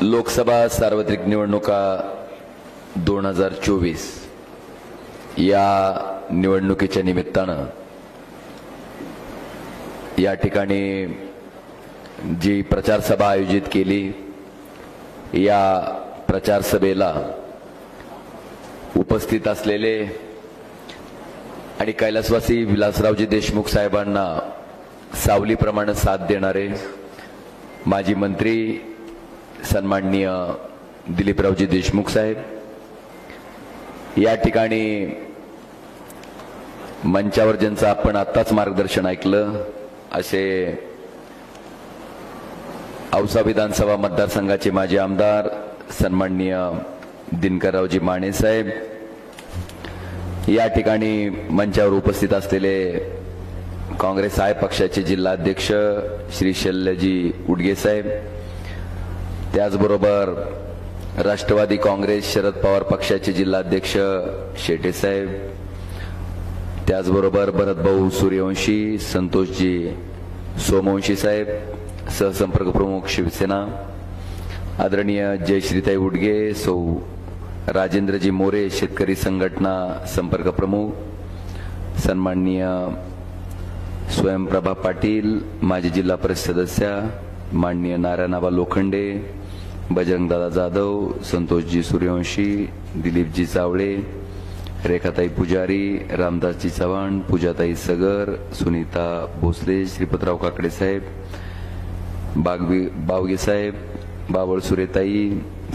लोकसभा सार्वत्रिक निवडणुका 2024 या निवडणुकीच्या निमित्तानं या ठिकाणी जी प्रचार सभा आयोजित केली, या प्रचार सभेला उपस्थित असलेले आणि कैलासवासी विलासरावजी देशमुख साहेबांना सावलीप्रमाणे साथ देणारे माजी मंत्री सन्माननीय दिलीपरावजी देशमुख साहेब, या ठिकाणी मंचावर ज्यांचं आपण आत्ताच मार्गदर्शन ऐकलं असे औसा विधानसभा मतदारसंघाचे माजी आमदार सन्माननीय दिनकररावजी माने साहेब, या ठिकाणी मंचावर उपस्थित असलेले काँग्रेस आय पक्षाचे जिल्हाध्यक्ष श्री शल्यजी उडगे साहेब, त्याचबरोबर राष्ट्रवादी काँग्रेस शरद पवार पक्षाचे जिल्हाध्यक्ष शेटे साहेब, त्याचबरोबर भरतभाऊ सूर्यवंशी, संतोषजी सोमवंशी साहेब, सहसंपर्क प्रमुख शिवसेना आदरणीय जयश्रीताई उडगे, सौ राजेंद्रजी मोरे शेतकरी संघटना संपर्क प्रमुख, सन्माननीय स्वयंप्रभा पाटील माजी जिल्हा परिषद सदस्य, माननीय नारायणआबा लोखंडे, बजरंगदादा जाधव, संतोषजी सूर्यवंशी, दिलीपजी चावळे, रेखाताई पुजारी, रामदासजी चव्हाण, पूजाताई सगर, सुनीता भोसले, श्रीपतराव काकडे साहेब, बावगे साहेब, बावळ सुरेताई,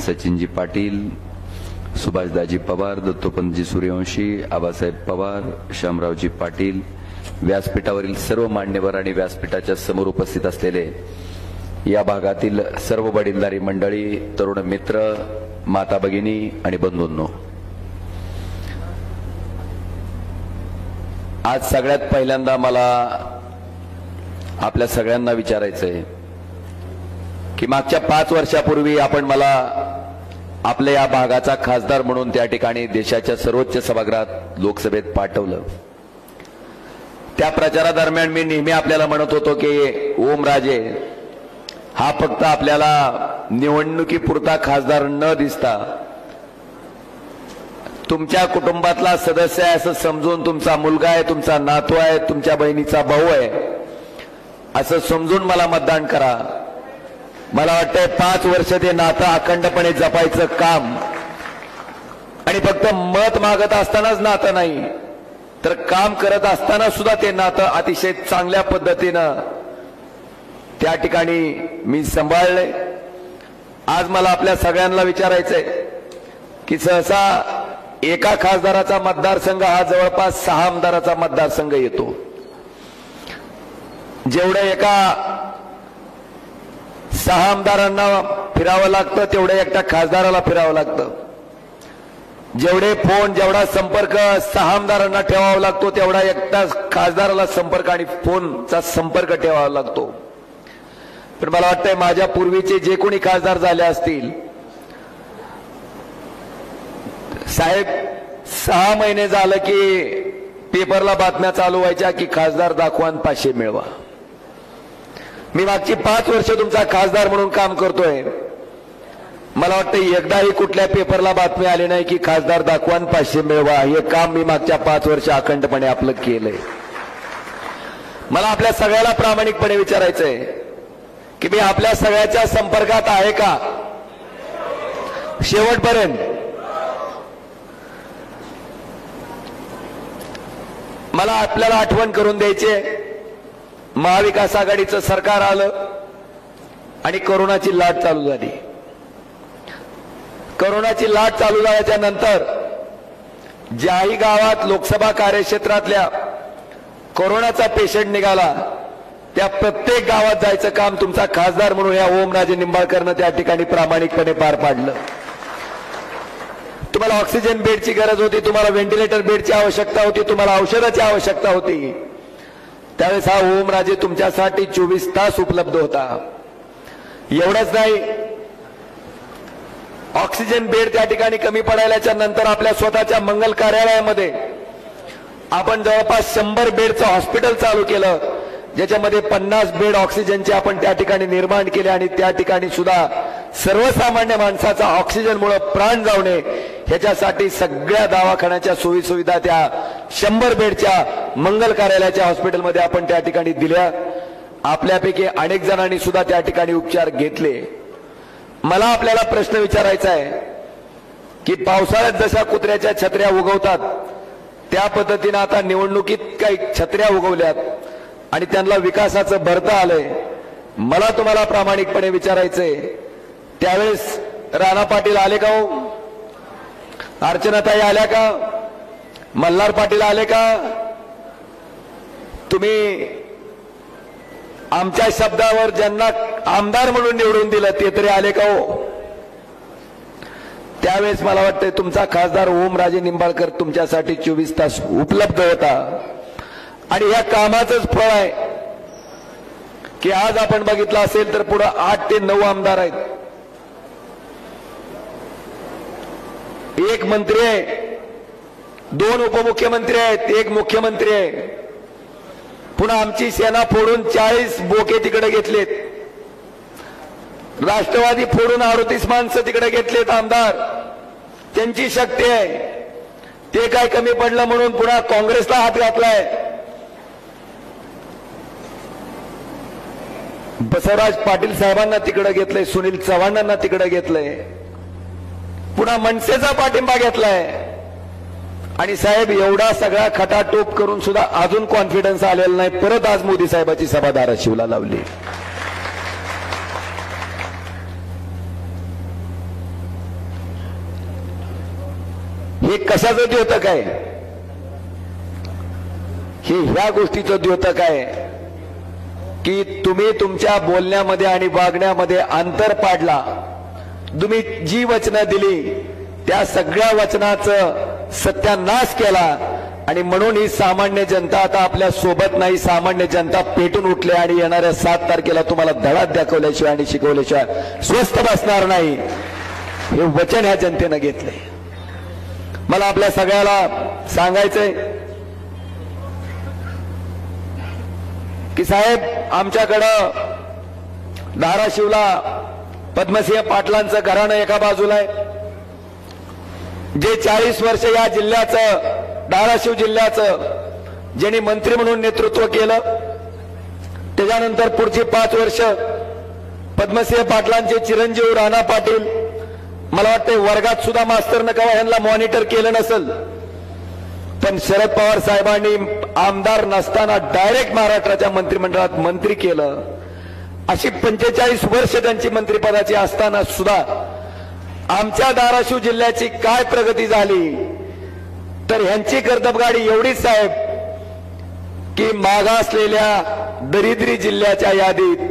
सचिनजी पाटील, सुभाषदाजी पवार, दत्तोपंतजी सूर्यवंशी, आबासाहेब पवार, शामरावजी पाटील, व्यासपीठावरील सर्व मान्यवर आणि व्यासपीठाच्या समोर उपस्थित असलेले या भागातील सर्व वडीलधारी मंडळी, तरुण मित्र, माता भगिनी आणि बंधूंनो, आज सगळ्यात पहिल्यांदा मला आपल्या सगळ्यांना विचारायचंय की मागच्या 5 वर्षापूर्वी आपण मला आपल्या या भागाचा खासदार म्हणून त्या ठिकाणी देशाच्या सर्वोच्च सभागृहात लोकसभेत पाठवलं. त्या प्रचारादरम्यान मी नेहमी आपल्याला म्हणत होतो की ओमराजे हा फक्त आपल्याला निवडणुकीपुरता खासदार न दिसता तुमच्या कुटुंबातला सदस्य आहे असं समजून, तुमचा मुलगा आहे, तुमचा नातू आहे, तुमच्या बहिणीचा भाऊ आहे असं समजून मला मतदान करा. मला वाटतंय 5 वर्ष ते नातं अखंडपणे जपायचं काम, आणि फक्त मत मागत असतानाच नातं नाही तर काम करत असताना सुद्धा ते नातं अतिशय चांगल्या पद्धतीनं त्या ठिकाणी मी सांभाळलंय. आज मला आपल्या सगळ्यांना विचारायचंय की सहसा एका खासदाराचा मतदारसंघ हा जवळपास 6 आमदाराचा मतदारसंघ येतो. जेवढे एका 6 आमदारांना फिरावं लागतं तेवढे एकट्या खासदाराला फिरावं लागतं. जेवढे फोन, जेवढा संपर्क 6 आमदारांना ठेवावा लागतो तेवढा एकटा खासदाराला संपर्क आणि फोनचा संपर्क ठेवावा लागतो. पण मला वाटतंय माझ्या पूर्वीचे जे कोणी खासदार झाले असतील साहेब, 6 महिने झालं की पेपरला बातम्या चालू व्हायच्या की खासदार दाखवा आणि 500 मिळवा. मी मागची 5 वर्ष तुमचा खासदार म्हणून काम करतोय. मला वाटतं एकदाही कुठल्या पेपरला बातमी आली नाही की खासदार दाखवा आणि 500 मिळवा. हे काम मी मागच्या 5 वर्ष अखंडपणे आपलं केलंय. मला आपल्या सगळ्याला प्रामाणिकपणे विचारायचंय की मी आपल्या सगळ्याच्या संपर्कात आहे का शेवटपर्यंत. मला आपल्याला आठवण करून द्यायचे, महाविकास आघाडीचं सरकार आलं आणि कोरोनाची लाट चालू झाली. कोरोनाची लाट चालू झाल्याच्या नंतर ज्याही गावात लोकसभा कार्यक्षेत्रातल्या कोरोनाचा पेशंट निघाला त्या प्रत्येक गावात जायचं काम तुमचा खासदार म्हणून या ओमराजे निंबाळकरनं त्या ठिकाणी प्रामाणिकपणे पार पाडलं. तुम्हाला ऑक्सिजन बेडची गरज होती, तुम्हाला व्हेंटिलेटर बेडची आवश्यकता होती, तुम्हाला औषधाची आवश्यकता होती, त्यावेळेस हा ओमराजे तुमच्यासाठी 24 तास उपलब्ध होता. एवढंच नाही, ऑक्सिजन बेड त्या ठिकाणी कमी पडायल्याच्या नंतर आपल्या स्वतःच्या मंगल कार्यालयामध्ये आपण जवळपास 100 बेडचं हॉस्पिटल चालू केलं, ज्याच्यामध्ये 50 बेड ऑक्सिजनचे आपण त्या ठिकाणी निर्माण केले आणि त्या ठिकाणी सुद्धा सर्वसामान्य माणसाचा ऑक्सिजनमुळे प्राण जाऊ नये ह्याच्यासाठी सगळ्या दवाखान्याच्या सोयीसुविधा त्या 100 बेडच्या मंगल कार्यालयाच्या हॉस्पिटलमध्ये आपण त्या ठिकाणी दिल्या. आपल्यापैकी अनेक जणांनी सुद्धा त्या ठिकाणी उपचार घेतले. मला आपल्याला प्रश्न विचारायचा आहे की पावसाळ्यात जशा कुत्र्याच्या छत्र्या उगवतात त्या पद्धतीने आता निवडणुकीत काही छत्र्या उगवल्यात आणि त्यांना विकासाचं भरतं आलंय. मला तुम्हाला प्रामाणिकपणे विचारायचंय, त्यावेळेस राणा पाटील आले का हो? अर्चनाताई आल्या का? मल्हार पाटील आले का? तुम्ही आमच्या शब्दावर ज्यांना आमदार म्हणून निवडून दिलं ते तरी आले का हो? त्यावेळेस मला वाटतंय तुमचा खासदार ओमराजे निंबाळकर तुमच्यासाठी 24 तास उपलब्ध होता. आणि या कामाचंच फळ आहे की आज आपण बघितलं असेल तर पुढे 8 ते 9 आमदार आहेत. एक मंत्री आहे, 2 उपमुख्यमंत्री आहेत, 1 मुख्यमंत्री आहे. पुन्हा आमची सेना फोडून 40 बोके तिकडे घेतलेत. राष्ट्रवादी फोडून 38 माणसं तिकडे घेतलेत आमदार. त्यांची शक्ती आहे. ते काय कमी पडलं म्हणून पुन्हा काँग्रेसला हात घातलाय. बसवराज पाटील साहेबांना तिकडे घेतलंय, सुनील चव्हाणांना तिकडे घेतलंय, पुन्हा मनसेचा पाठिंबा घेतलाय. आणि साहेब एवढा सगळा खटाटोप करून सुद्धा अजून कॉन्फिडन्स आलेला नाही. परत आज मोदी साहेबाची सभा धाराशिवला लावली. हे कशाचं द्योतक आहे? हे ह्या गोष्टीचं द्योतक आहे की तुम्ही तुमच्या बोलण्यामध्ये आणि वागण्यामध्ये अंतर पाडला. तुम्ही जी वचनं दिली त्या सगळ्या वचनाचं सत्यानाश केला आणि म्हणून ही सामान्य जनता आता आपल्या सोबत नाही. सामान्य जनता पेटून उठले आणि येणाऱ्या 7 तारखेला तुम्हाला धडा दाखवल्याशिवाय आणि शिकवल्याशिवाय स्वस्थ बसणार नाही. हे वचन ह्या जनतेनं घेतलंय. मला आपल्या सगळ्याला सांगायचंय की साहेब आमच्याकडं धाराशिवला पद्मसिंह पाटलांचं घराणं एका बाजूला आहे, जे 40 वर्ष या जिल्ह्याचं, धाराशिव जिल्ह्याचं ज्यांनी मंत्री म्हणून नेतृत्व केलं. त्याच्यानंतर पुढची 5 वर्ष पद्मसिंह पाटलांचे चिरंजीव राणा पाटील. मला वाटतं वर्गात सुद्धा मास्तरनं कवा ह्यांना मॉनिटर केलं नसेल, पण शरद पवार साहेबांनी आमदार नसताना डायरेक्ट महाराष्ट्राच्या मंत्रिमंडळात मंत्री केलं. अशी 45 वर्ष त्यांची मंत्रिपदाची असताना सुद्धा आमच्या धाराशिव जिल्ह्याची काय प्रगती झाली तर ह्यांची कर्तबगाडी एवढीच साहेब की मागासलेल्या दरिद्री जिल्ह्याच्या यादीत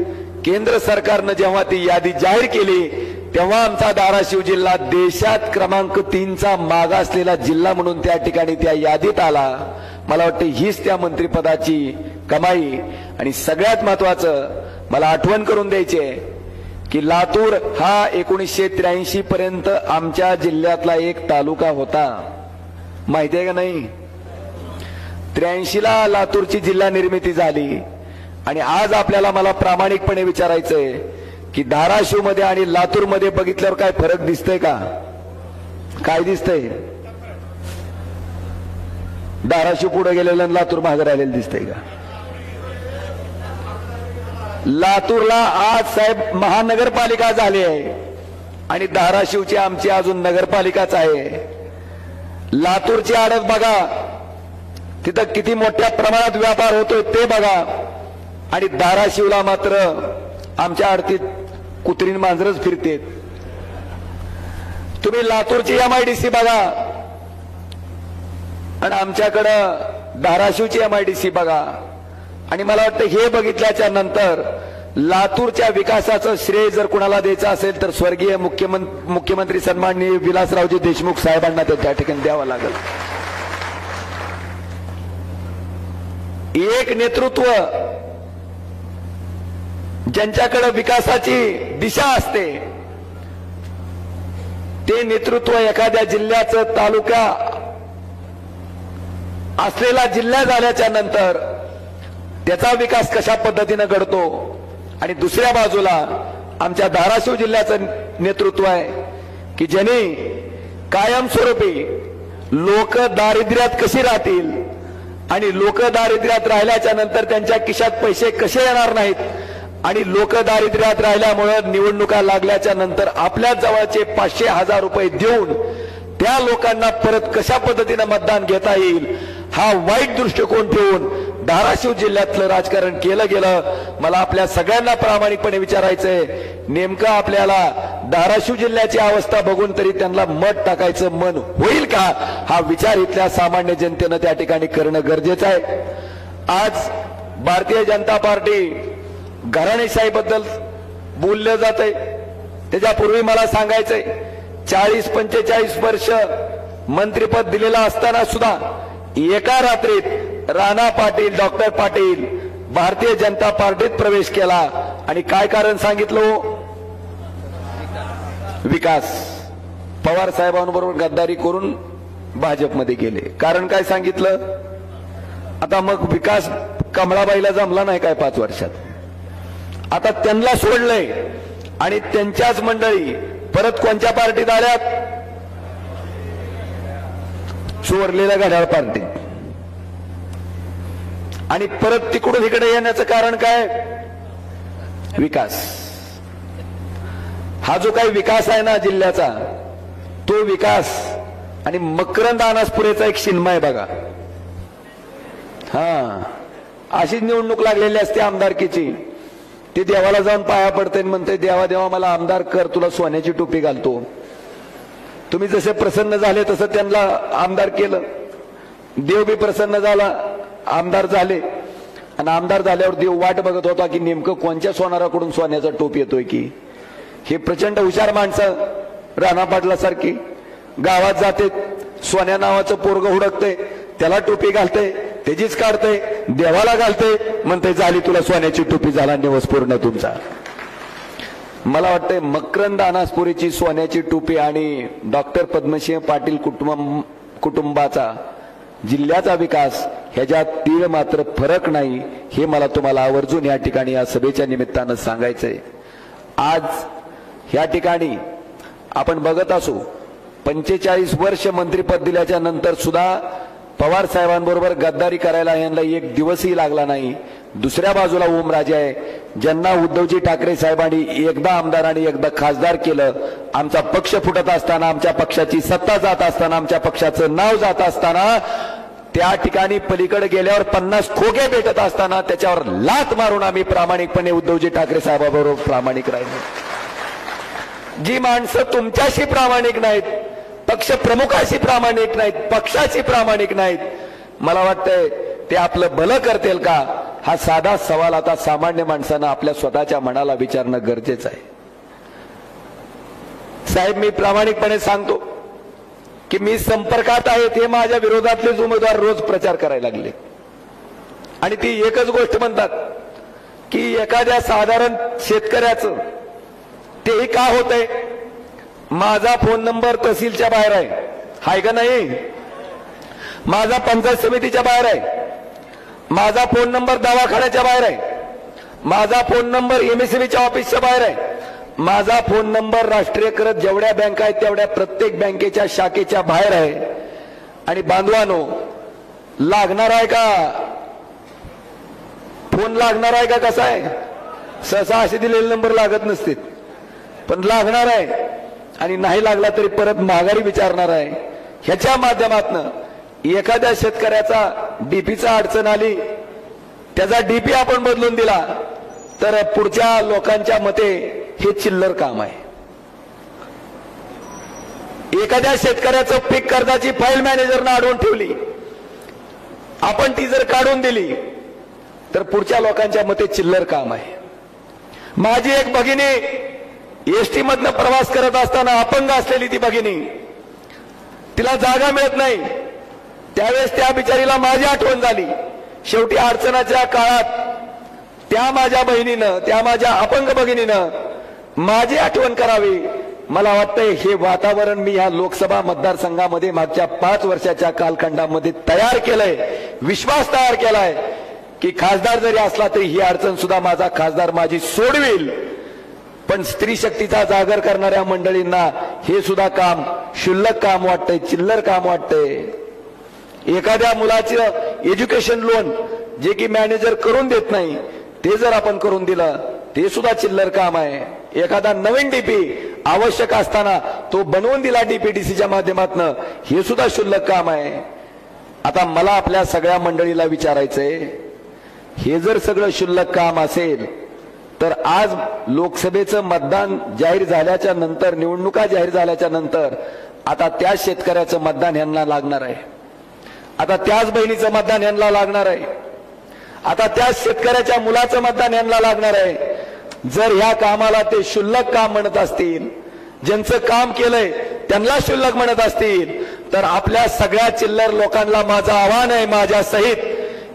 केंद्र सरकारनं जेव्हा ती यादी जाहीर केली तेव्हा आमचा धाराशिव जिल्हा देशात क्रमांक 3चा मागासलेला जिल्हा म्हणून त्या ठिकाणी त्या यादीत आला. मला वाटतं हीच त्या मंत्रिपदाची कमाई. आणि सगळ्यात महत्वाचं मला आठवण करून द्यायची आहे की लातूर हा 1983 पर्यंत आमच्या जिल्ह्यातला एक तालुका होता. माहिती आहे का नाही? 83ला लातूरची जिल्हा निर्मिती झाली. आणि आज आपल्याला मला प्रामाणिकपणे विचारायचंय की धाराशिव मध्ये आणि लातूर मध्ये बघितल्यावर काय फरक दिसतंय का? काय दिसतंय? धाराशिव पुढे गेलेलं आणि लातूर मागे राहिलेलं दिसतंय का? लातूरला आज साहेब महानगरपालिका झाली आहे आणि धाराशिवची आमची अजून नगरपालिकाच आहे. लातूरची आडत बघा, तिथं किती मोठ्या प्रमाणात व्यापार होतोय ते बघा. आणि धाराशिवला मात्र आमच्या आडतीत कुत्रीन मांजरच फिरतेत. तुम्ही लातूरची MIDC बघा आणि आमच्याकडं धाराशिवची MIDC बघा. आणि मला वाटतं हे बघितल्याच्या नंतर लातूरच्या विकासाचं श्रेय जर कुणाला द्यायचं असेल तर स्वर्गीय मुख्यमंत्री सन्माननीय विलासरावजी देशमुख साहेबांना त्या ठिकाणी द्यावं लागेल. एक नेतृत्व ज्यांच्याकडे विकासाची दिशा असते ते नेतृत्व एखाद्या जिल्ह्याचं तालुका असलेला जिल्हा झाल्याच्या नंतर त्याचा विकास कशा पद्धतीने घडतो आणि दुसऱ्या बाजूला आमच्या धाराशिव जिल्ह्याचं नेतृत्व आहे की ज्यांनी कायमस्वरूपी लोक दारिद्र्यात कशी राहतील आणि लोक दारिद्र्यात राहिल्याच्या नंतर त्यांच्या खिशात पैसे कसे येणार नाहीत आणि लोक दारिद्र्यात राहिल्यामुळे निवडणुका लागल्याच्या नंतर आपल्या जवळचे 500,000 रुपये देऊन त्या लोकांना परत कशा पद्धतीने मतदान घेता येईल हा वाईट दृष्टिकोन ठेवून धाराशिव जिल्ह्यातलं राजकारण केलं गेलं. मला आपल्या सगळ्यांना प्रामाणिकपणे विचारायचंय, नेमकं आपल्याला धाराशिव जिल्ह्याची अवस्था बघून तरी त्यांना मत टाकायचं मन होईल का, हा विचार इथल्या सामान्य जनतेनं त्या ठिकाणी करणं गरजेचं आहे. आज भारतीय जनता पार्टी घराणेशाहीबद्दल बोललं जात आहे. त्याच्यापूर्वी मला सांगायचंय, 40-45 वर्ष मंत्रिपद दिलेलं असताना सुद्धा एका रात्रीत राणा पाटील, डॉक्टर पाटील भारतीय जनता पार्टीत प्रवेश केला आणि काय कारण सांगितलं? विकास. पवार साहेबांबरोबर गद्दारी करून भाजपमध्ये गेले. कारण काय सांगितलं? आता मग विकास कमळाबाईला जमला नाही काय 5 वर्षात, आता त्यांना सोडलंय आणि त्यांच्याच मंडळी परत कोणत्या पार्टीत आल्यात? चोरलेल्या घड्याळ पार्टी. आणि परत तिकडून इकडे येण्याचं कारण काय? विकास. हा जो काही विकास आहे ना जिल्ह्याचा, तो विकास आणि मकरंद अनासपुरेचा एक शिन्मा आहे बघा. हा, अशीच निवडणूक लागलेली असते आमदारकीची. ते देवाला जाऊन पाया पडते आणि म्हणते, देवा देवा मला आमदार कर, तुला सोन्याची टोपी घालतो. तुम्ही जसे प्रसन्न झाले तसं त्यांना आमदार केलं. देव बी प्रसन्न झाला, आमदार झाले. आणि आमदार झाल्यावर देव वाट बघत होता की नेमकं कोणत्या सोनाराकडून सोन्याचा टोप येतोय की. हे प्रचंड हुशार माणसं राणा पाटलासारखी गावात जाते, सोन्या नावाचं पोरग हुडकते, त्याला टोपी घालते, त्याचीच काढते, देवाला घालते, म्हणते झाली तुला सोन्याची टोपी, झाला निवस पूर्ण तुमचा. मला वाटतंय मकरंद अनासपुरीची सोन्याची टोपी आणि डॉक्टर पद्मसिंह पाटील कुटुंबाचा जिल्ह्याचा विकास ह्याच्यात तीळ मात्र फरक नाही, हे मला तुम्हाला आवर्जून या ठिकाणी या सभेच्या निमित्तानं सांगायचंय. आज ह्या ठिकाणी आपण बघत असू 45 वर्ष मंत्रिपद दिल्याच्या नंतर सुद्धा पवार साहेबांबरोबर गद्दारी करायला यांना एक दिवसही लागला नाही. दुसऱ्या बाजूला ओमराजे आहे, ज्यांना उद्धवजी ठाकरे साहेबांनी एकदा आमदार आणि एकदा खासदार केलं. आमचा पक्ष फुटत असताना, आमच्या पक्षाची सत्ता जात असताना, आमच्या पक्षाचं नाव जात असताना, त्या ठिकाणी पलीकडे गेल्यावर 50 खोके भेटत असताना त्याच्यावर लात मारून आम्ही प्रामाणिकपणे उद्धवजी ठाकरे साहेबांबरोबर प्रामाणिक राहिलो. जी माणसं तुमच्याशी प्रामाणिक नाहीत, पक्ष प्रमुखाशी प्रामाणिक नाहीत, पक्षाशी प्रामाणिक नाहीत, मला वाटतंय ते आपलं भलं करतील का, हा साधा सवाल आता सामान्य माणसानं आपल्या स्वतःच्या मनाला विचारणं गरजेचं आहे. साहेब, मी प्रामाणिकपणे सांगतो की मी संपर्कात आहे, ते माझ्या विरोधातलेच उमेदवार रोज प्रचार करायला लागले आणि ती एकच गोष्ट म्हणतात की एखाद्या साधारण शेतकऱ्याचं तेही का होतंय, माझा फोन नंबर तहसीलच्या बाहेर आहे, हाय का नाही? माझा पंचायत समितीच्या बाहेर आहे, माझा फोन नंबर दवाखान्याच्या बाहेर आहे, माझा फोन नंबर एमएसएमईच्या ऑफिसच्या बाहेर आहे, माझा फोन नंबर राष्ट्रीयकृत जेवढ्या बँका आहेत तेवढ्या प्रत्येक बँकेच्या शाखेच्या बाहेर आहे. आणि बांधवानो, लागणार आहे का फोन? लागणार आहे का? कसा आहे? सहसा असे दिलेले नंबर लागत नसतील, पण लागणार आहे. आणि नाही लागला तरी परत माघारी विचारणार आहे. ह्याच्या माध्यमातून एखाद्या शेतकऱ्याचा डीपीचा अडचण आली, त्याचा डीपी आपण बदलून दिला तर पुढच्या लोकांच्या मते हे चिल्लर काम आहे. एखाद्या शेतकऱ्याचं पीक कर्जाची फाईल मॅनेजरनं अडवून ठेवली, आपण ती जर काढून दिली तर पुढच्या लोकांच्या मते चिल्लर काम आहे. माझी एक भगिनी एसटी मधनं प्रवास करत असताना अपंग असलेली ती भगिनी, तिला जागा मिळत नाही, त्यावेळेस त्या बिचारीला माझी आठवण झाली. शेवटी अडचणाच्या काळात त्या माझ्या बहिणीनं, त्या माझ्या अपंग भगिनीनं माझी आठवण करावी. मला वाटतंय हे वातावरण मी या लोकसभा मतदारसंघामध्ये मागच्या 5 वर्षाच्या कालखंडामध्ये तयार केलंय, विश्वास तयार केलाय की खासदार जरी असला तरी ही अडचण सुद्धा माझा खासदार माझी सोडवेल. पण स्त्री शक्तीचा जागर करणाऱ्या मंडळींना हे सुद्धा काम क्षुल्लक काम वाटतंय, चिल्लर काम वाटतंय। एखाद्या मुलाचं एज्युकेशन लोन जे की मॅनेजर करून देत नाही ते जर आपण करून दिलं ते सुद्धा चिल्लर काम आहे। एखादा नवीन डीपी आवश्यक असताना तो बनवून दिला डीपीडीसीच्या माध्यमातून, हे सुद्धा क्षुल्लक काम आहे। आता मला आपल्या सगळ्या मंडळीला विचारायचंय, हे जर सगळं क्षुल्लक काम असेल तर आज लोकसभेचं मतदान जाहीर झाल्याच्या नंतर, निवडणुका जाहीर झाल्याच्या नंतर आता त्या शेतकऱ्याचं मतदान यांना लागणार आहे, आता त्याच बहिणीचं मतदान यांना लागणार आहे, आता त्या शेतकऱ्याच्या मुलाचं मतदान यांना लागणार आहे। जर ह्या कामाला ते क्षुल्लक काम म्हणत असतील, ज्यांचं काम केलंय त्यांना क्षुल्लक म्हणत असतील, तर आपल्या सगळ्या चिल्लर लोकांना माझं आव्हान आहे माझ्या सहित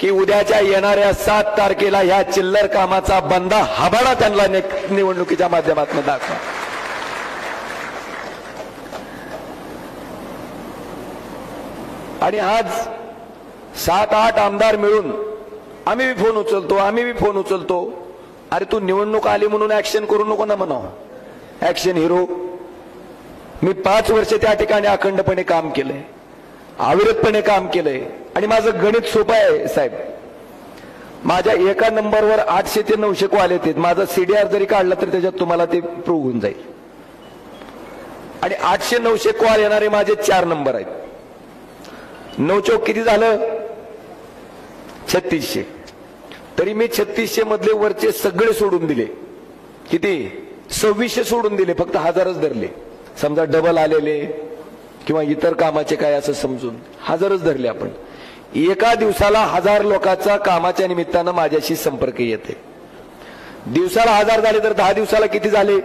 की उद्याच्या येणाऱ्या 7 तारखेला ह्या चिल्लर कामाचा बंदा हाबाडा त्यांना निवडणुकीच्या माध्यमातून दाखवा। आणि आज 7-8 आमदार मिळून आम्ही बी फोन उचलतो, अरे तू निवडणूक आली म्हणून ऍक्शन करू नको ना म्हणावं, ऍक्शन हिरो। मी 5 वर्ष त्या ठिकाणी अखंडपणे काम केलंय, अविरतपणे काम केलंय आणि माझं गणित सोपं आहे साहेब। माझ्या एका नंबरवर 800 ते 900 कॉल येतात, माझा सीडीआर जरी काढला तर त्याच्यात तुम्हाला ते प्रूव्ह होऊन जाईल। आणि 800-900 कॉल येणारे माझे 4 नंबर आहेत। 9 चौक किती झालं? 3600। तरी मी 3600 मधले वरचे सगळे सोडून दिले, किती? 2600 सोडून दिले, फक्त 1000च धरले। समजा डबल आलेले किंवा इतर कामाचे काय असं समजून 1000च धरले आपण। एका दिवसाला 1000 लोकांचा कामाच्या निमित्तानं माझ्याशी संपर्क येते। दिवसाला 1000 झाले तर 10 दिवसाला किती झाले?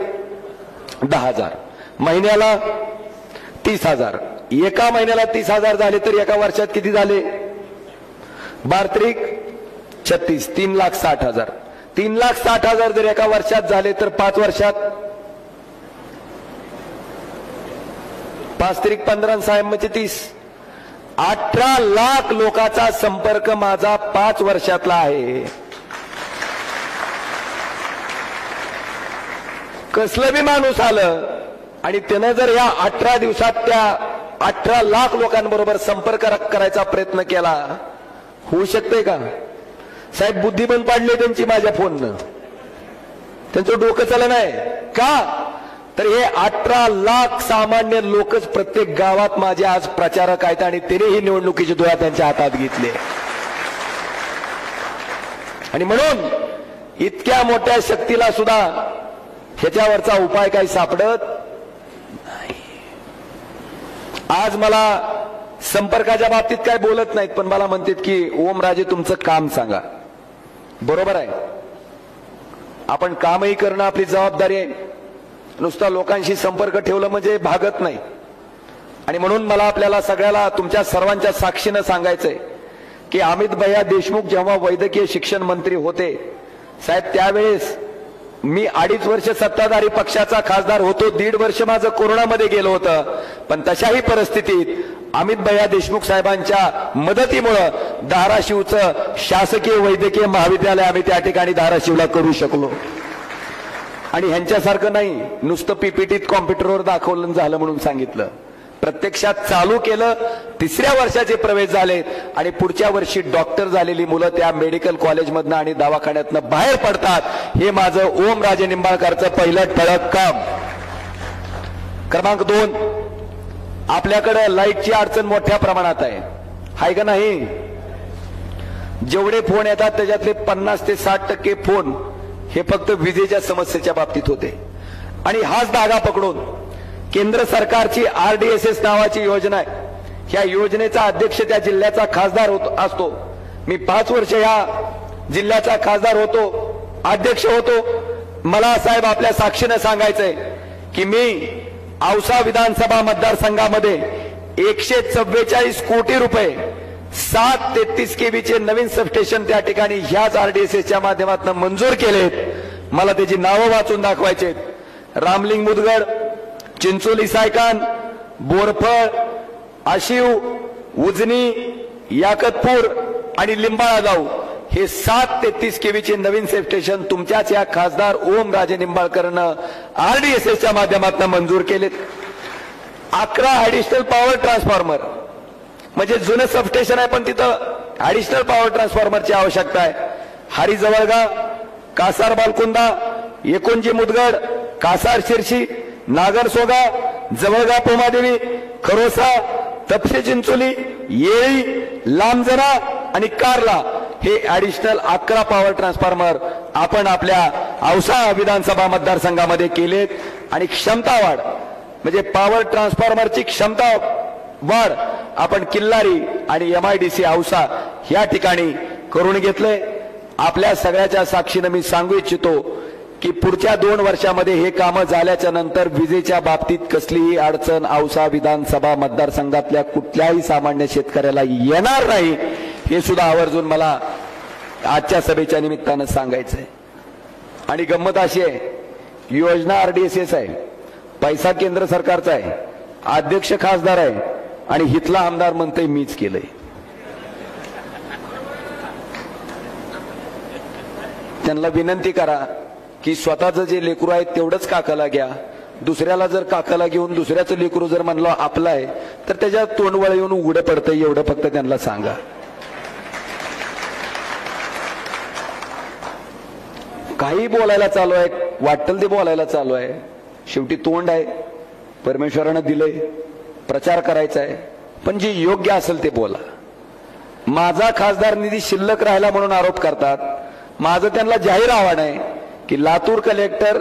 10,000। महिन्याला 30,000। एका महिन्याला 30,000 झाले तर एका वर्षात किती झाले? 12 36, 3,60,000। 3,60,000 जर एका वर्षात झाले तर 5 वर्षात 5 त्रिक 15 6 30, 18 लाख लोकांचा संपर्क माझा 5 वर्षातला आहे। कसलं बी माणूस आलं आणि त्यानं जर या 18 दिवसात त्या 18 लाख लोकांबरोबर संपर्क करायचा प्रयत्न केला, होऊ शकतंय का साहेब? बुद्धी बंद पाडली त्यांची माझ्या फोननं, त्यांचं डोकं चाललं नाही का? तर हे 18 लाख सामान्य लोकच प्रत्येक गावात माझे आज प्रचारक आहेत आणि त्यांनी ही निवडणुकीची धुरा त्यांच्या हातात घेतली। आणि म्हणून इतक्या मोठ्या शक्तीला सुद्धा ह्याच्यावरचा उपाय काही सापडत नाही। आज मला संपर्काच्या बाबतीत काय बोलत नाहीत, पण मला म्हणतात की ओमराजे तुमचं काम सांगा। बरोबर आहे, आपण कामही करणं आपली जबाबदारी आहे, नुसता लोकांशी संपर्क ठेवलं म्हणजे भागत नाही। आणि म्हणून मला आपल्याला सगळ्याला तुमच्या सर्वांच्या साक्षीनं सांगायचंय की अमित भैया देशमुख जेव्हा वैद्यकीय शिक्षण मंत्री होते साहेब, त्यावेळेस मी 2.5 वर्ष सत्ताधारी पक्षाचा खासदार होतो, 1.5 वर्ष माझं कोरोनामध्ये गेलं होतं, पण तशाही परिस्थितीत अमित भैया देशमुख साहेबांच्या मदतीमुळे धाराशिवचं शासकीय वैद्यकीय महाविद्यालय आम्ही त्या ठिकाणी धाराशिवला करू शकलो। आणि ह्यांच्यासारखं नाही नुसतं पीपीटीत कॉम्प्युटरवर दाखवलं झालं म्हणून सांगितलं, प्रत्यक्षात चालू केलं। 3ऱ्या वर्षाचे प्रवेश झाले आणि पुढच्या वर्षी डॉक्टर झालेली मुलं त्या मेडिकल कॉलेजमधनं आणि दवाखान्यातनं बाहेर पडतात। हे माझं ओमराजे निंबाळकरचं पहिलं ठळक काम। क्रमांक 2, आपल्याकडे लाईटची अडचण मोठ्या प्रमाणात आहे, हाय का नाही? जेवढे फोन येतात त्याच्यातले 50 ते 60% फोन हे फक्त विजेच्या समस्येच्या बाबतीत होते। आणि हाच धागा पकडून केंद्र सरकारची RDSS नावाची योजना आहे, ह्या योजनेचा अध्यक्ष त्या जिल्ह्याचा खासदार असतो। मी 5 वर्ष या जिल्ह्याचा खासदार होतो, अध्यक्ष होतो। मला साहेब आपल्या साक्षीनं सांगायचंय की मी औसा विधानसभा मतदारसंघामध्ये 144 कोटी रुपये 733 केबीचे नवीन सबस्टेशन त्या ठिकाणी ह्याच RDSSच्या माध्यमातून मंजूर केलेत। मला त्याची नावं वाचून दाखवायचे: रामलिंग मुदगड, चिंचोली सायकान, बोरफळ, आशिव, उजनी, याकतपूर आणि लिंबाळा जाऊ हे 733 केवीचे नवीन सब स्टेशन तुमच्याच या खासदार ओम राजे निंबाळकरनं आरडीएसएसच्या माध्यमातून मंजूर केलेत. 11 ऍडिशनल पॉवर ट्रान्सफॉर्मर, म्हणजे जुनं सब स्टेशन आहे पण तिथं ऍडिशनल पॉवर ट्रान्सफॉर्मरची आवश्यकता आहे. हरी जवळगाव, कासार बालकुंदा, एकोणजी मुदगड, कासार शिरशी, नागरसोगा, जवळगाव पोमादेवी, खरोसा, तपसे चिंचोली, येळी, लांबजरा आणि कारला हे ऍडिशनल 11 पॉवर ट्रान्सफॉर्मर आपण आपल्या औसा विधानसभा मतदारसंघामध्ये केलेत. आणि क्षमता वाढ म्हणजे पॉवर ट्रान्सफॉर्मरची क्षमता वाढ आपण किल्लारी आणि MIDC औसा या ठिकाणी करून घेतले. आपल्या सगळ्याच्या साक्षीने मी सांगू इच्छितो की पुढच्या 2 वर्षामध्ये हे कामं झाल्याच्या नंतर विजेच्या बाबतीत कसलीही अडचण औसा विधानसभा मतदारसंघातल्या कुठल्याही सामान्य शेतकऱ्याला येणार नाही, हे सुद्धा आवर्जून मला आजच्या सभेच्या निमित्तानं सांगायचंय. आणि गंमत अशी आहे, योजना RDSS आहे, पैसा केंद्र सरकारचा आहे, अध्यक्ष खासदार आहे आणि हितला आमदार म्हणतोय मीच केलंय. त्यांना विनंती करा की स्वतःचं जे लेकरू आहे तेवढंच काकाला घ्या. दुसऱ्याला जर काकाला घेऊन दुसऱ्याचं लेकरू जर म्हणलं आपलं आहे तर त्याच्या तोंडवळ येऊन उघडं पडतंय, एवढं फक्त त्यांना सांगा. काही बोलायला चालू आहे, वाटेल ते बोलायला चालू आहे. शेवटी तोंड आहे, परमेश्वरानं दिलंय, प्रचार करायचा आहे, पण जे योग्य असेल ते बोला. माझा खासदार निधी शिल्लक राहिला म्हणून आरोप करतात. माझं त्यांना जाहीर आव्हान आहे की लातूर कलेक्टर,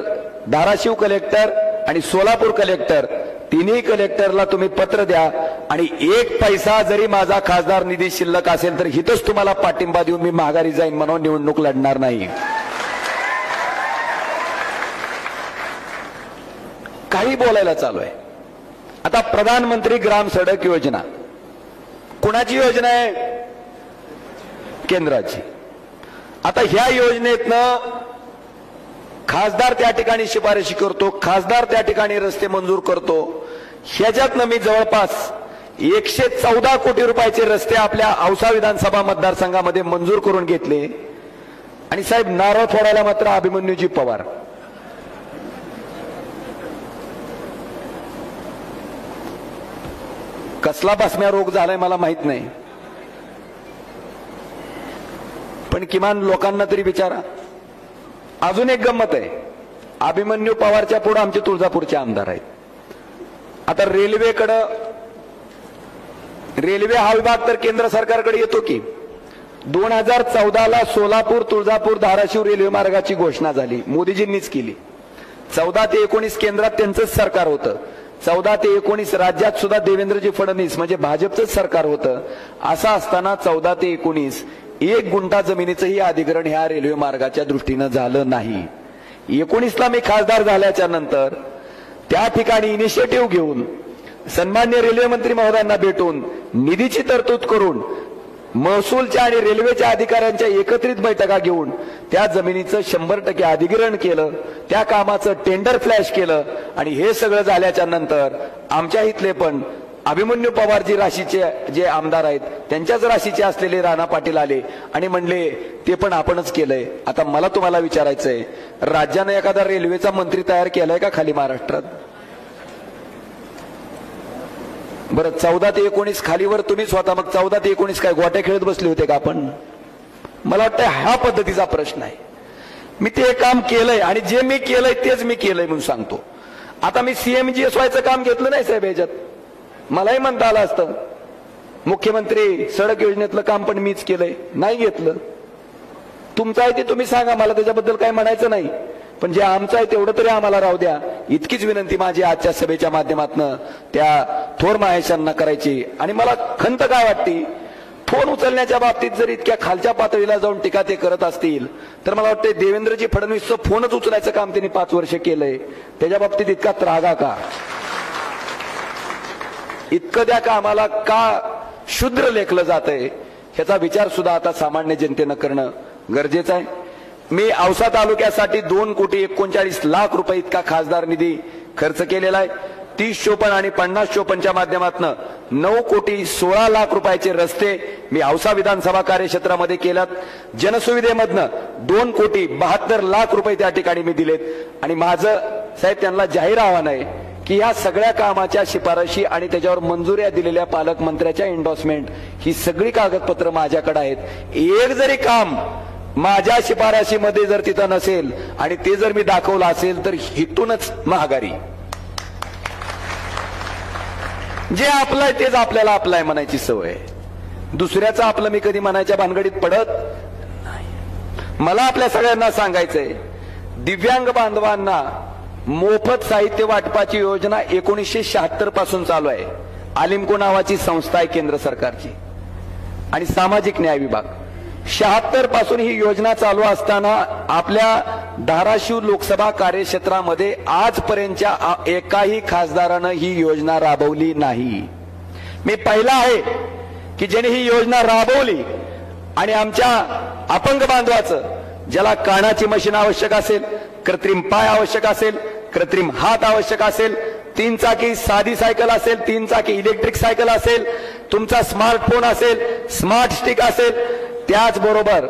धाराशिव कलेक्टर आणि सोलापूर कलेक्टर तिन्ही कलेक्टरला तुम्ही पत्र द्या आणि 1 पैसा जरी माझा खासदार निधी शिल्लक असेल तर हितच तुम्हाला पाठिंबा देऊन मी माघारी जाईन म्हणून निवडणूक लढणार नाही. काही बोलायला चालू आहे. आता प्रधानमंत्री ग्राम सडक योजना कुणाची योजना आहे? केंद्राची. आता ह्या योजनेतनं खासदार त्या ठिकाणी शिफारशी करतो, खासदार त्या ठिकाणी रस्ते मंजूर करतो. ह्याच्यातनं मी जवळपास 114 कोटी रुपयाचे रस्ते आपल्या औसा विधानसभा मतदारसंघामध्ये मंजूर करून घेतले. आणि साहेब, नारळ फोडायला मात्र अभिमन्यूजी पवार. कसला बासम्या रोग झालाय मला माहित नाही, पण किमान लोकांना तरी विचारा. अजून एक गंमत आहे, अभिमन्यू पवारच्या पुढे आमचे तुळजापूरचे आमदार आहेत. आता रेल्वे हा विभाग तर केंद्र सरकारकडे येतो की 2014ला सोलापूर, तुळजापूर, धाराशिव रेल्वे मार्गाची घोषणा झाली, मोदीजींनीच केली. 14 ते 19 केंद्रात त्यांचंच सरकार होतं, 14 ते 19 राज्यात सुद्धा देवेंद्रजी फडणवीस म्हणजे भाजपचंच सरकार होतं. असं असताना 14 ते 19 1 गुंठा जमिनीचंही अधिग्रहण ह्या रेल्वे मार्गाच्या दृष्टीनं झालं नाही. 19ला मी खासदार झाल्याच्या नंतर त्या ठिकाणी इनिशिएटिव्ह घेऊन सन्मान्य रेल्वे मंत्री महोदयांना भेटून निधीची तरतूद करून महसूलच्या आणि रेल्वेच्या अधिकाऱ्यांच्या एकत्रित बैठका घेऊन त्या जमिनीचं 100% अधिग्रहण केलं, त्या कामाचं टेंडर फ्लॅश केलं. आणि हे सगळं झाल्याच्या नंतर आमच्या इथले पण अभिमन्यू पवारजी राशीचे जे आमदार आहेत त्यांच्याच राशीचे असलेले राणा पाटील आले आणि म्हणले ते पण आपणच केलंय. आता मला तुम्हाला विचारायचंय, राज्यानं एखादा रेल्वेचा मंत्री तयार केलाय का खाली महाराष्ट्रात? बरं, 14 ते 19 खालीवर तुम्ही स्वतः, मग 14 ते 19 काय गोट्या खेळत बसले होते का आपण? मला वाटतं ह्या पद्धतीचा प्रश्न आहे. मी ते काम केलंय आणि जे मी केलंय तेच मी केलंय म्हणून सांगतो. आता मी CMGSYचं काम घेतलं नाही साहेब, ह्याच्यात मलाही म्हणता आलं असतं. मुख्यमंत्री सडक योजनेतलं काम पण मीच केलंय, नाही घेतलं. तुमचं आहे ते तुम्ही सांगा, मला त्याच्याबद्दल काही म्हणायचं नाही, पण जे आमचं आहे तेवढं तरी आम्हाला राहू द्या. इतकीच विनंती माझी आजच्या सभेच्या माध्यमातून त्या थोर महाशयांना करायची. आणि मला खंत काय वाटते, फोन उचलण्याच्या बाबतीत जर इतक्या खालच्या पातळीला जाऊन टीका ते करत असतील तर मला वाटतं देवेंद्रजी फडणवीसचं फोनच उचलायचं काम त्यांनी 5 वर्ष केलंय, त्याच्या बाबतीत इतका त्रागा का? इतकं त्या कामाला का शूद्र लेखलं जातंय ह्याचा विचार सुद्धा आता सामान्य जनतेनं करणं गरजेचं आहे. मी औसा तालुक्यासाठी 2,39,00,000 रुपये इतका खासदार निधी खर्च केलेला आहे. 30 शोपन आणि 50 शोपनच्या माध्यमातून 9 कोटी 16 लाख रुपयाचे रस्ते मी औसा विधानसभा कार्यक्षेत्रामध्ये केल्यात. जनसुविधेमधनं 2 कोटी 72 लाख रुपये त्या ठिकाणी मी दिलेत. आणि माझं साहेब त्यांना जाहीर आव्हान आहे की या सगळ्या कामाच्या शिफारशी आणि त्याच्यावर मंजुऱ्या दिलेल्या पालकमंत्र्याच्या एंडोर्समेंट ही सगळी कागदपत्र माझ्याकडे आहेत. एक जरी काम माझ्या शिफारशीमध्ये जर तिथं नसेल आणि ते जर मी दाखवलं असेल तर हितूनच महागारी. जे आपलं आहे तेच आपल्याला आपलं आहे म्हणायची सवय. दुसऱ्याचं आपलं मी कधी म्हणायच्या भानगडीत पडत नाही. मला आपल्या सगळ्यांना सांगायचंय, दिव्यांग बांधवांना मोफत साहित्य वाटपाची योजना 1976 पासून चालू आहे. आलिमको नावाची संस्था आहे केंद्र सरकारची आणि सामाजिक न्याय विभाग. 76 पासून ही योजना चालू असताना आपल्या धाराशिव लोकसभा कार्यक्षेत्रामध्ये आजपर्यंतच्या एकाही खासदारानं ही योजना राबवली नाही. मी पहिला आहे की ज्याने ही योजना राबवली. आणि आमच्या अपंग बांधवाचं, ज्याला कानाची मशीन आवश्यक असेल, कृत्रिम पाय आवश्यक असेल, कृत्रिम हात आवश्यक असेल, 3 चाकी साधी सायकल असेल, 3 चाकी इलेक्ट्रिक सायकल असेल, तुमचा स्मार्टफोन असेल, स्मार्ट स्टिक असेल, त्याचबरोबर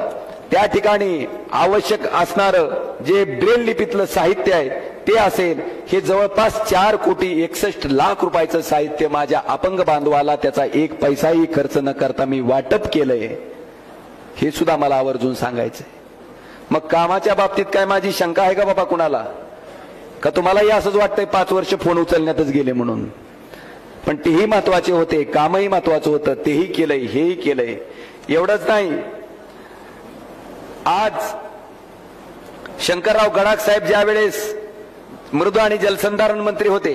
त्या ठिकाणी आवश्यक असणारं जे ब्रेल लिपीतलं साहित्य आहे ते असेल, हे जवळपास 4 कोटी 61 लाख रुपयाचं साहित्य माझ्या अपंग बांधवाला त्याचा 1 पैसाही खर्च न करता मी वाटप केलंय. हे सुद्धा मला आवर्जून सांगायचंय. मग कामाच्या बाबतीत काय माझी शंका आहे का बाबा कुणाला? का तुम्हालाही असंच वाटतंय 5 वर्ष फोन उचलण्यातच गेले म्हणून? पण तेही महत्वाचे होते, कामही महत्वाचं होतं, तेही केलंय, हेही केलंय. एवढंच नाही, आज शंकरराव गडाख साहेब ज्या वेळेस मृद आणि जलसंधारण मंत्री होते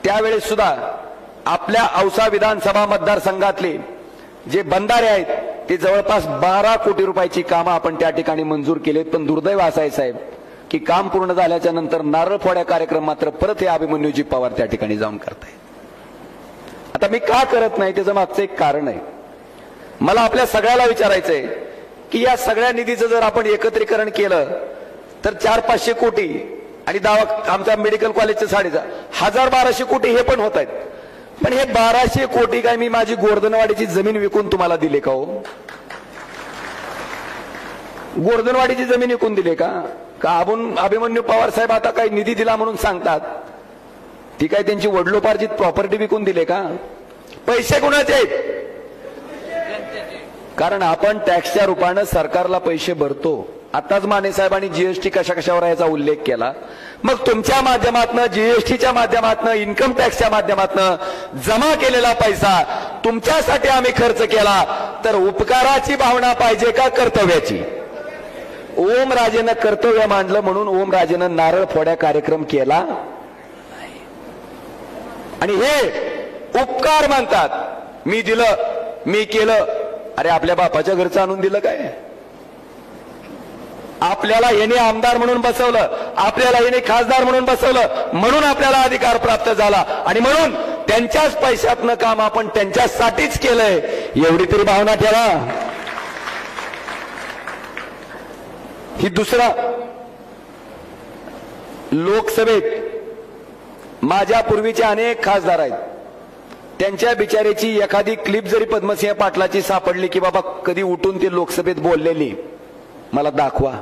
त्यावेळेस सुद्धा आपल्या औसा विधानसभा मतदारसंघातले जे बंधारे आहेत ते जवळपास 12 कोटी रुपयाची कामं आपण त्या ठिकाणी मंजूर केलेत. पण दुर्दैव असं आहे साहेब की काम पूर्ण झाल्याच्या नंतर नारळ फोड्या कार्यक्रम मात्र परत हे अभिमन्यूजी पवार त्या ठिकाणी जाऊन करतायत. आता मी का करत नाही त्याचं मागचं एक कारण आहे. मला आपल्या सगळ्याला विचारायचंय की या सगळ्या निधीचं जर आपण एकत्रीकरण केलं तर 400-500 कोटी आणि आमच्या मेडिकल कॉलेजचं 1000-1200 कोटी हे पण होत आहेत. पण हे 1200 कोटी काय मी माझी गोर्धनवाडीची जमीन विकून तुम्हाला दिले का हो? गोर्धनवाडीची जमीन विकून दिले का? अभिमन्यू पवार साहेब आता काही निधी दिला म्हणून सांगतात, ती काय त्यांची वडिलोपार्जित प्रॉपर्टी विकून दिले का? पैसे कोणाचे आहेत? कारण आपण टॅक्सच्या रूपानं सरकारला पैसे भरतो. आताच माने साहेबांनी जीएसटी कशा कशावर याचा उल्लेख केला. मग तुमच्या माध्यमातून, जीएसटीच्या माध्यमातून, इन्कम टॅक्सच्या माध्यमातून जमा केलेला पैसा तुमच्यासाठी आम्ही खर्च केला तर उपकाराची भावना पाहिजे का कर्तव्याची? ओमराजेनं कर्तव्य मांडलं म्हणून ओमराजेनं नारळ फोड्या कार्यक्रम केला आणि हे उपकार मानतात. मी दिलं, मी केलं. अरे आपल्या बापाच्या घरचं आणून दिलं काय? आपल्याला याने आमदार म्हणून बसवलं, आपल्याला याने खासदार म्हणून बसवलं, म्हणून आपल्याला अधिकार प्राप्त झाला आणि म्हणून त्यांच्याच पैशातनं काम आपण त्यांच्यासाठीच केलंय. एवढी तरी भावना ठेवा. ही दुसरा, लोकसभेत माझ्या पूर्वीचे अनेक खासदार आहेत, त्यांच्या बिचारेची एखादी क्लिप जरी पद्मसिंह पाटलाची सापडली की बाबा कधी उठून ते लोकसभेत बोललेली, मला दाखवा.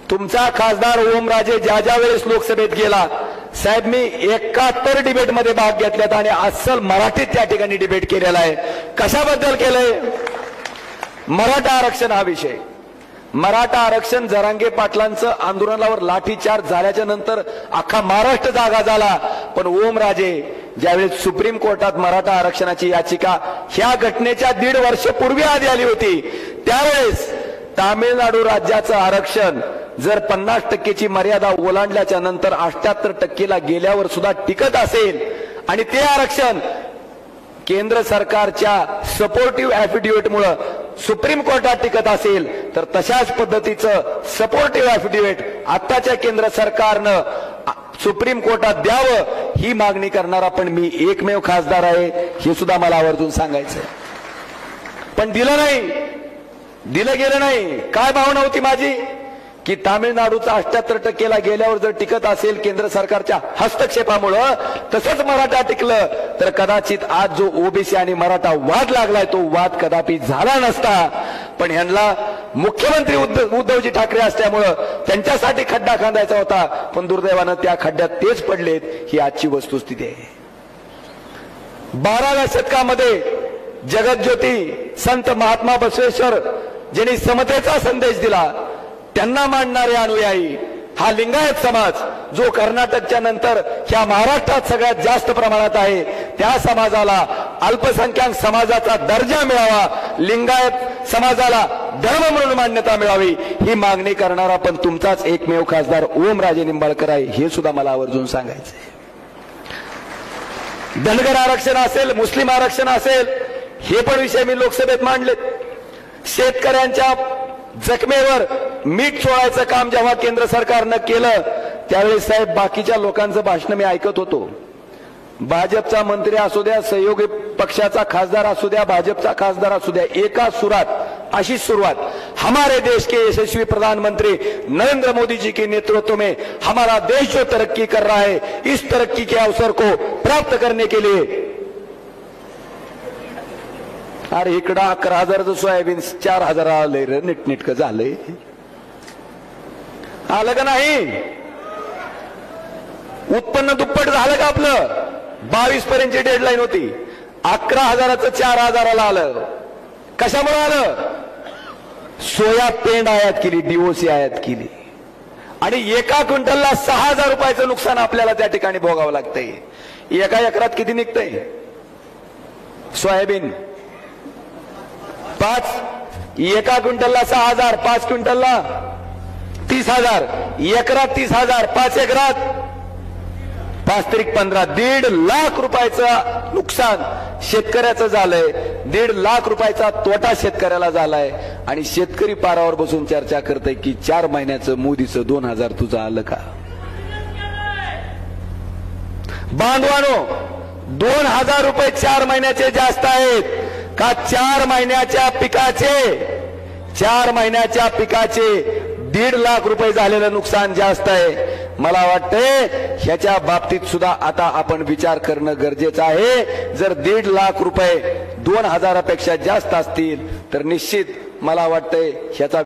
तुमचा खासदार ओमराजे ज्या ज्या वेळेस लोकसभेत गेला साहेब, मी 71 डिबेटमध्ये भाग घेतल्यात आणि अस्सल मराठीत त्या ठिकाणी डिबेट केलेला आहे. कशाबद्दल केलंय? मराठा आरक्षण हा विषय. मराठा आरक्षण जरांगे पाटलांचं आंदोलनावर लाठीचार्ज झाल्याच्या नंतर अख्खा महाराष्ट्र जागा झाला. पण ओमराजे ज्यावेळेस सुप्रीम कोर्टात मराठा आरक्षणाची याचिका ह्या घटनेच्या 1.5 वर्षापूर्वी आधी आली होती, त्यावेळेस तामिळनाडू राज्याचं आरक्षण जर 50% मर्यादा ओलांडल्याच्या नंतर 78%ला गेल्यावर सुद्धा टिकत असेल आणि ते आरक्षण केंद्र सरकारच्या सपोर्टिव्ह ॲफिडेव्हिटमुळे सुप्रीम कोर्टात टिकत असेल तर तशाच पद्धतीचं सपोर्टिव्ह ॲफिडेव्हिट आताच्या केंद्र सरकारनं सुप्रीम कोर्टात द्यावं ही मागणी करणारा पण मी एकमेव खासदार आहे, हे सुद्धा मला आवर्जून सांगायचंय. पण दिलं नाही, दिलं गेलं नाही. काय भावना होती माझी की तामिळनाडूचा 78%ला गेल्यावर जर टिकत असेल केंद्र सरकारच्या हस्तक्षेपामुळं, तसंच मराठा टिकलं तर कदाचित आज जो ओबीसी आणि मराठा वाद लागलाय तो वाद कदापि झाला नसता. पण ह्यांना मुख्यमंत्री उद्धवजी ठाकरे असल्यामुळं त्यांच्यासाठी खड्डा खांदायचा होता, पण दुर्दैवानं त्या खड्ड्यात तेच पडलेत. ही आजची वस्तुस्थिती आहे. 12व्या शतकामध्ये जगज्योती संत महात्मा बसवेश्वर ज्यांनी समतेचा संदेश दिला, त्यांना मानणारे अनुयायी हा लिंगायत समाज जो कर्नाटकच्या नंतर ह्या महाराष्ट्रात सगळ्यात जास्त प्रमाणात आहे, त्या समाजाला अल्पसंख्याक समाजाचा दर्जा मिळावा, लिंगायत समाजाला धर्म म्हणून मान्यता मिळावी, ही मागणी करणारा पण तुमचाच एकमेव खासदार ओमराजे निंबाळकर आहे. हे सुद्धा मला आवर्जून सांगायचं आहे. धनगर आरक्षण असेल, मुस्लिम आरक्षण असेल, हे पण विषय मी लोकसभेत मांडलेत. शेतकऱ्यांच्या जखमेवर मीठ चोळायचं काम जेव्हा केंद्र सरकारनं केलं त्यावेळी साहेब बाकीच्या लोकांचं भाषण मी ऐकत होतो. भाजपचा मंत्री असू द्या, सहयोगी पक्षाचा खासदार असू द्या, भाजपचा खासदार असू द्या, एका सुरात अशी सुरुवात, हमारे देश के यशस्वी प्रधानमंत्री नरेंद्र मोदी जी के नेतृत्व में हमारा देश जो तरक्की कर रहा है, इस तरक्की के अवसर को प्राप्त करने के लिए, अरे इकडं 11,000चं सोयाबीन 4,000 आलंय रे, नीटनेटकं झालंय. आलं का नाही? उत्पन्न दुप्पट झालं का आपलं? 22 पर्यंतची डेडलाईन होती, 11,000चं 4,000ला आलं. कशामुळे आलं? सोया पेंड आयात केली, डीओसी आयात केली, आणि एका क्विंटलला 6,000 रुपयाचं नुकसान आपल्याला त्या ठिकाणी भोगावं लागतंय. एका एकरात किती निघतंय सोयाबीन? 5. एका क्विंटलला 6,000, 5 क्विंटलला 30,000, एकरात 30,000, 5 एकरात 5 त्रिक 15, 1.5 लाख रुपयाचं नुकसान शेतकऱ्याचं झालंय. 1.5 लाख रुपयाचा तोटा शेतकऱ्याला झालाय. आणि शेतकरी पारावर बसून चर्चा करतय की 4 महिन्याचं मोदीचं 2,000 तुझं आलं का? बांधवानो, 2,000 रुपये 4 महिन्याचे जास्त आहेत का 4 महिन्याच्या पिकाचे 1.5 लाख रुपये झालेलं नुकसान जास्त आहे? मला वाटतंय ह्याच्या बाबतीत सुद्धा आता आपण विचार करणं गरजेचं आहे. जर 1.5 लाख रुपये 2,000पेक्षा जास्त असतील तर निश्चित मला वाटतंय ह्याचा